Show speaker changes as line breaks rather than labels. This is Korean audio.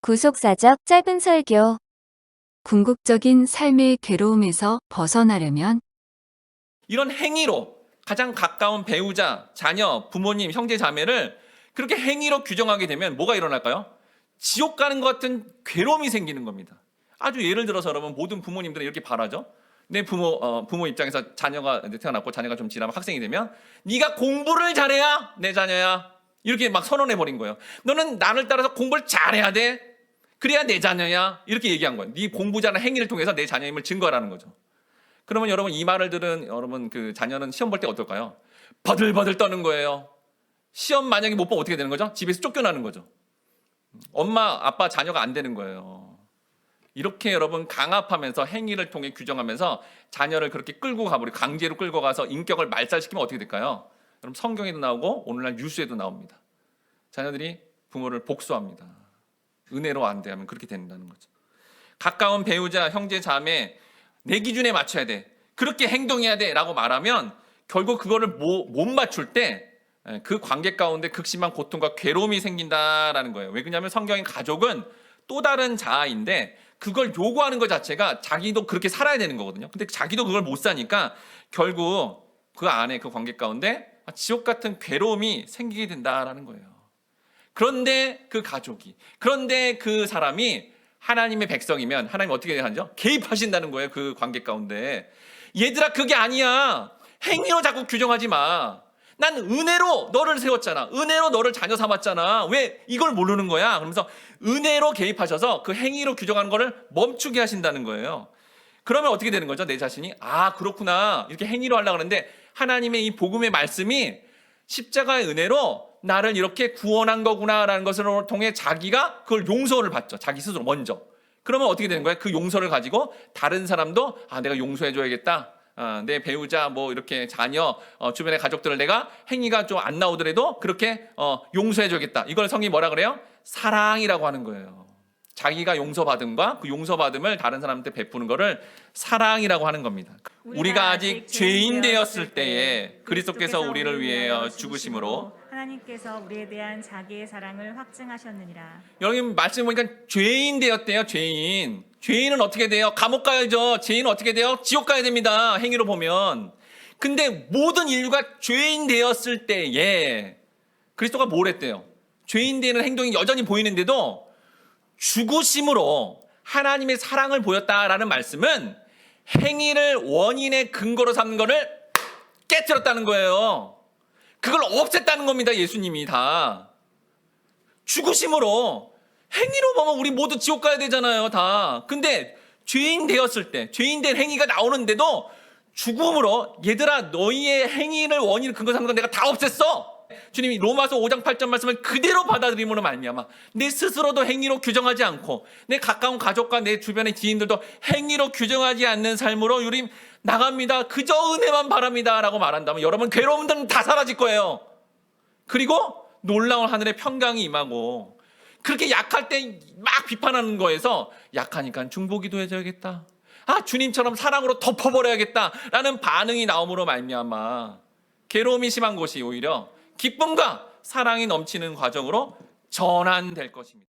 구속사적 짧은 설교. 궁극적인 삶의 괴로움에서 벗어나려면
이런 행위로 가장 가까운 배우자, 자녀, 부모님, 형제, 자매를 그렇게 행위로 규정하게 되면 뭐가 일어날까요? 지옥 가는 것 같은 괴로움이 생기는 겁니다. 아주 예를 들어서 여러분, 모든 부모님들은 이렇게 바라죠. 내 부모 입장에서 자녀가 태어났고 자녀가 좀 지나면 학생이 되면 네가 공부를 잘해야 내 자녀야, 이렇게 막 선언해 버린 거예요. 너는 나를 따라서 공부를 잘해야 돼. 그래야 내 자녀야. 이렇게 얘기한 거예요. 네 공부 잘하는 행위를 통해서 내 자녀임을 증거하라는 거죠. 그러면 여러분, 이 말을 들은 여러분 그 자녀는 시험 볼 때 어떨까요? 버들버들 떠는 거예요. 시험 만약에 못 보면 어떻게 되는 거죠? 집에서 쫓겨나는 거죠. 엄마, 아빠, 자녀가 안 되는 거예요. 이렇게 여러분 강압하면서 행위를 통해 규정하면서 자녀를 그렇게 끌고 가버리고 강제로 끌고 가서 인격을 말살시키면 어떻게 될까요? 여러분, 성경에도 나오고 오늘날 뉴스에도 나옵니다. 자녀들이 부모를 복수합니다. 은혜로 안 대하면 그렇게 된다는 거죠. 가까운 배우자, 형제, 자매, 내 기준에 맞춰야 돼, 그렇게 행동해야 돼 라고 말하면 결국 그거를 못 맞출 때 그 관계 가운데 극심한 고통과 괴로움이 생긴다라는 거예요. 왜 그러냐면 성경의 가족은 또 다른 자아인데 그걸 요구하는 것 자체가 자기도 그렇게 살아야 되는 거거든요. 근데 자기도 그걸 못 사니까 결국 그 안에 그 관계 가운데 지옥 같은 괴로움이 생기게 된다라는 거예요. 그런데 그 가족이, 그런데 그 사람이 하나님의 백성이면 하나님 어떻게 하죠? 개입하신다는 거예요. 그 관계 가운데. 얘들아, 그게 아니야. 행위로 자꾸 규정하지 마. 난 은혜로 너를 세웠잖아. 은혜로 너를 자녀 삼았잖아. 왜 이걸 모르는 거야? 그러면서 은혜로 개입하셔서 그 행위로 규정하는 거를 멈추게 하신다는 거예요. 그러면 어떻게 되는 거죠? 내 자신이 그렇구나, 이렇게 행위로 하려고 하는데 하나님의 이 복음의 말씀이 십자가의 은혜로 나를 이렇게 구원한 거구나라는 것을 통해 자기가 그걸 용서를 받죠. 자기 스스로 먼저. 그러면 어떻게 되는 거예요? 그 용서를 가지고 다른 사람도 내가 용서해줘야겠다. 내 배우자, 뭐 이렇게 자녀, 주변의 가족들을 내가 행위가 좀 안 나오더라도 그렇게 용서해줘야겠다. 이걸 성경이 뭐라 그래요? 사랑이라고 하는 거예요. 자기가 용서받음과 그 용서받음을 다른 사람한테 베푸는 거를 사랑이라고 하는 겁니다. 우리가 아직 죄인 되었을 때에 그리스도께서 우리를 위하여 죽으심으로
하나님께서 우리에 대한 자기의 사랑을 확증하셨느니라.
여러분, 말씀 보니까 죄인 되었대요. 죄인은 어떻게 돼요? 감옥 가야죠. 죄인은 어떻게 돼요? 지옥 가야 됩니다. 행위로 보면. 근데 모든 인류가 죄인 되었을 때에 그리스도가 뭘 했대요? 죄인 되는 행동이 여전히 보이는데도 죽으심으로 하나님의 사랑을 보였다라는 말씀은 행위를 원인의 근거로 삼는 것을 깨트렸다는 거예요. 그걸 없앴다는 겁니다. 예수님이 다. 죽으심으로, 행위로 보면 우리 모두 지옥 가야 되잖아요, 다. 근데 죄인 되었을 때, 죄인 된 행위가 나오는데도 죽음으로, 얘들아, 너희의 행위를 원인을 근거 삼는 건 내가 다 없앴어. 주님이 로마서 5장 8절 말씀을 그대로 받아들임으로 말미암아 내 스스로도 행위로 규정하지 않고 내 가까운 가족과 내 주변의 지인들도 행위로 규정하지 않는 삶으로 유림 나갑니다. 그저 은혜만 바랍니다 라고 말한다면 여러분, 괴로움들은 다 사라질 거예요. 그리고 놀라운 하늘의 평강이 임하고, 그렇게 약할 때 막 비판하는 거에서 약하니까 중보기도 해줘야겠다, 주님처럼 사랑으로 덮어버려야겠다 라는 반응이 나옴으로 말미암아 괴로움이 심한 곳이 오히려 기쁨과 사랑이 넘치는 과정으로 전환될 것입니다.